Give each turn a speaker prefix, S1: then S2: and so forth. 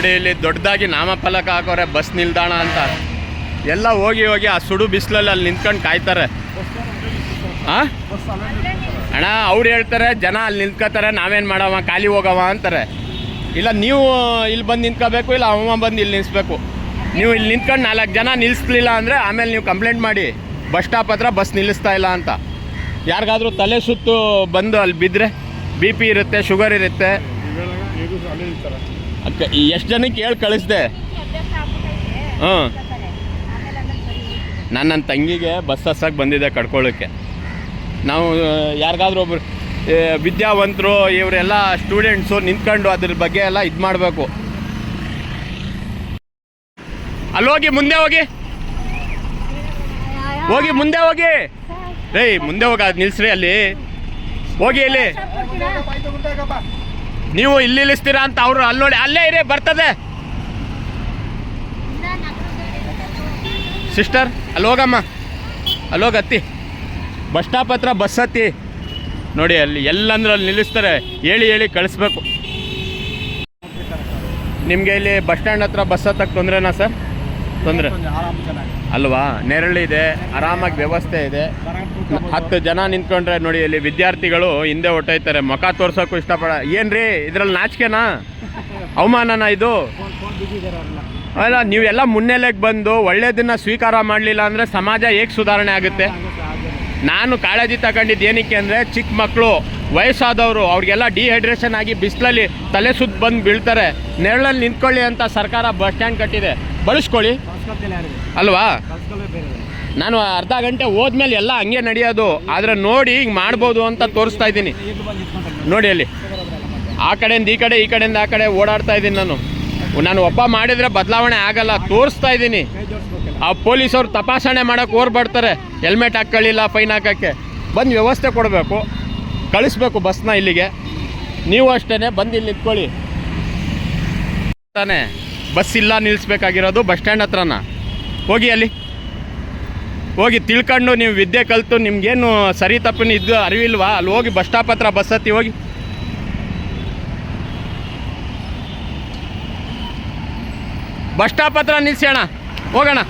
S1: ನೋಡಿ ಇಲ್ಲಿ ದೊಡ್ಡದಾಗಿ ನಾಮಫಲಕ ಹಾಕೋರೆ ಬಸ್ ನಿಲ್ದಾಣ ಅಂತ. ಎಲ್ಲ ಹೋಗಿ ಹೋಗಿ ಆ ಸುಡು ಬಿಸಿಲಲ್ಲಿ ಅಲ್ಲಿ ನಿಂತ್ಕೊಂಡು ಕಾಯ್ತಾರೆ. ಹಾಂ ಅಣ್ಣ, ಅವ್ರು ಹೇಳ್ತಾರೆ ಜನ ಅಲ್ಲಿ ನಿಂತ್ಕೋತಾರೆ, ನಾವೇನು ಮಾಡವ ಖಾಲಿ ಹೋಗವ ಅಂತಾರೆ. ಇಲ್ಲ ನೀವು ಇಲ್ಲಿ ಬಂದು ನಿಂತ್ಕೋಬೇಕು, ಇಲ್ಲ ಅವ ಬಂದು ಇಲ್ಲಿ ನಿಲ್ಲಿಸ್ಬೇಕು. ನೀವು ಇಲ್ಲಿ ನಿಂತ್ಕೊಂಡು 4 ಜನ ನಿಲ್ಲಿಸ್ಲಿಲ್ಲ ಅಂದರೆ ಆಮೇಲೆ ನೀವು ಕಂಪ್ಲೇಂಟ್ ಮಾಡಿ ಬಸ್ ಸ್ಟಾಪ್ ಹತ್ರ ಬಸ್ ನಿಲ್ಲಿಸ್ತಾ ಇಲ್ಲ ಅಂತ. ಯಾರಿಗಾದ್ರೂ ತಲೆ ಸುತ್ತು ಬಂದು ಅಲ್ಲಿ ಬಿದ್ದರೆ BP ಇರುತ್ತೆ, ಶುಗರ್ ಇರುತ್ತೆ. ಎಷ್ಟು ಜನಕ್ಕೆ ಹೇಳಿ ಕಳಿಸ್ದೆ. ಹಾಂ, ನನ್ನ ತಂಗಿಗೆ ಬಸ್ ಹಸ್ಸಕ್ಕೆ ಬಂದಿದೆ ಕಡ್ಕೊಳ್ಳೋಕ್ಕೆ. ನಾವು ಯಾರಿಗಾದ್ರೂ ಒಬ್ರು ವಿದ್ಯಾವಂತರು ಇವರೆಲ್ಲ ಸ್ಟೂಡೆಂಟ್ಸು ನಿಂತ್ಕೊಂಡು ಅದ್ರ ಬಗ್ಗೆ ಎಲ್ಲ ಇದು ಮಾಡಬೇಕು. ಅಲ್ಲಿ ಹೋಗಿ ಮುಂದೆ ಹೋಗಿ ಮುಂದೆ ಹೋಗಿ ರೇ, ಮುಂದೆ ಹೋಗಿ ಅದು ನಿಲ್ಸ್ರಿ. ಅಲ್ಲಿ ಹೋಗಿ, ಇಲ್ಲಿ ನೀವು ಇಲ್ಲಿ ನಿಲ್ಲಿಸ್ತೀರಾ ಅಂತ ಅವರು ಅಲ್ಲಿ ನೋಡಿ, ಅಲ್ಲೇ ಇರಿ, ಬರ್ತದೆ. ಸಿಸ್ಟರ್ ಅಲ್ಲಿ ಹೋಗಮ್ಮ, ಅಲ್ಲಿ ಹೋಗಿ ಹತ್ತಿ, ಬಸ್ ಸ್ಟಾಪ್ ಹತ್ರ ಬಸ್ ಹತ್ತಿ. ನೋಡಿ ಅಲ್ಲಿ ಎಲ್ಲಂದ್ರೆ ಅಲ್ಲಿ ನಿಲ್ಲಿಸ್ತಾರೆ. ಹೇಳಿ ಕಳಿಸ್ಬೇಕು. ನಿಮಗೆ ಇಲ್ಲಿ ಬಸ್ ಸ್ಟ್ಯಾಂಡ್ ಹತ್ರ ಬಸ್ ಹತ್ತಕ್ಕೆ ತೊಂದರೆನಾ ಸರ್? ತೊಂದರೆ ಅಲ್ವಾ? ನೆರಳು ಇದೆ, ಆರಾಮಾಗಿ ವ್ಯವಸ್ಥೆ ಇದೆ. 10 ಜನ ನಿಂತ್ಕೊಂಡ್ರೆ ನೋಡಿ ಇಲ್ಲಿ ವಿದ್ಯಾರ್ಥಿಗಳು ಹಿಂದೆ ಹೊಟ್ಟೋಯ್ತಾರೆ. ಮುಖ ತೋರ್ಸೋಕ್ಕೂ ಇಷ್ಟಪಡ. ಏನ್ರಿ ಇದ್ರಲ್ಲಿ ನಾಚಿಕೆನಾ, ಅವಮಾನನಾ ಇದು? ಅಲ್ಲ, ನೀವೆಲ್ಲ ಮುನ್ನೆಲೆಗೆ ಬಂದು ಒಳ್ಳೆಯದನ್ನು ಸ್ವೀಕಾರ ಮಾಡಲಿಲ್ಲ ಅಂದರೆ ಸಮಾಜ ಹೇಗೆ ಸುಧಾರಣೆ ಆಗುತ್ತೆ? ನಾನು ಕಾಳಜಿ ತಗೊಂಡಿದ್ದು ಏನಕ್ಕೆ ಅಂದರೆ, ಚಿಕ್ಕ ಮಕ್ಕಳು, ವಯಸ್ಸಾದವರು, ಅವ್ರಿಗೆಲ್ಲ ಡಿಹೈಡ್ರೇಷನ್ ಆಗಿ ಬಿಸಿಲಲ್ಲಿ ತಲೆ ಸುತ್ತ ಬಂದು ಬೀಳ್ತಾರೆ. ನೆರಳಲ್ಲಿ ನಿಂತ್ಕೊಳ್ಳಿ ಅಂತ ಸರ್ಕಾರ ಬಸ್ ಸ್ಟ್ಯಾಂಡ್ ಕಟ್ಟಿದೆ, ಬಳಸ್ಕೊಳ್ಳಿ ಅಲ್ವಾ? ನಾನು ಅರ್ಧ ಗಂಟೆ ಹೋದ್ಮೇಲೆ ಎಲ್ಲ ಹಂಗೆ ನಡೆಯೋದು. ಆದರೆ ನೋಡಿ ಹಿಂಗೆ ಮಾಡ್ಬೋದು ಅಂತ ತೋರಿಸ್ತಾ ಇದ್ದೀನಿ. ನೋಡಿ ಅಲ್ಲಿ ಆ ಕಡೆಯಿಂದ ಈ ಕಡೆ, ಈ ಕಡೆಯಿಂದ ಆ ಕಡೆ ಓಡಾಡ್ತಾ ಇದ್ದೀನಿ. ನಾನು ಒಬ್ಬ ಮಾಡಿದರೆ ಬದಲಾವಣೆ ಆಗಲ್ಲ, ತೋರಿಸ್ತಾ ಇದ್ದೀನಿ. ಆ ಪೊಲೀಸವ್ರು ತಪಾಸಣೆ ಮಾಡೋಕ್ಕೆ ಬರ್ತಾರೆ. ಹೆಲ್ಮೆಟ್ ಹಾಕ್ಕೊಳ್ಳಿಲ್ಲ, ಫೈನ್ ಹಾಕೋಕ್ಕೆ. ಬಂದು ವ್ಯವಸ್ಥೆ ಕೊಡಬೇಕು, ಕಳಿಸ್ಬೇಕು ಬಸ್ನ ಇಲ್ಲಿಗೆ. ನೀವು ಅಷ್ಟೇ ಬಂದು ಇಲ್ಲಿ ನಿಂತ್ಕೊಳ್ಳಿ ತಾನೇ. ಬಸ್ ಇಲ್ಲ ನಿಲ್ಲಿಸ್ಬೇಕಾಗಿರೋದು ಬಸ್ ಸ್ಟ್ಯಾಂಡ್ ಹತ್ರನ. ಹೋಗಿ ಅಲ್ಲಿ ಹೋಗಿ ತಿಳ್ಕೊಂಡು ನೀವು ವಿದ್ಯೆ ಕಲಿತು ನಿಮ್ಗೇನು ಸರಿ ತಪ್ಪಿನ ಇದ್ದು ಅರಿವಿಲ್ವಾ? ಅಲ್ಲಿ ಹೋಗಿ ಬಸ್ ಸ್ಟಾಪ್ ಹತ್ರ ಬಸ್ ಹತ್ತಿ ಹೋಗಿ. ಬಸ್ ಸ್ಟಾಪ್ ಹತ್ರ ನಿಲ್ಲಿಸಿ ಅಣ್ಣ, ಹೋಗೋಣ.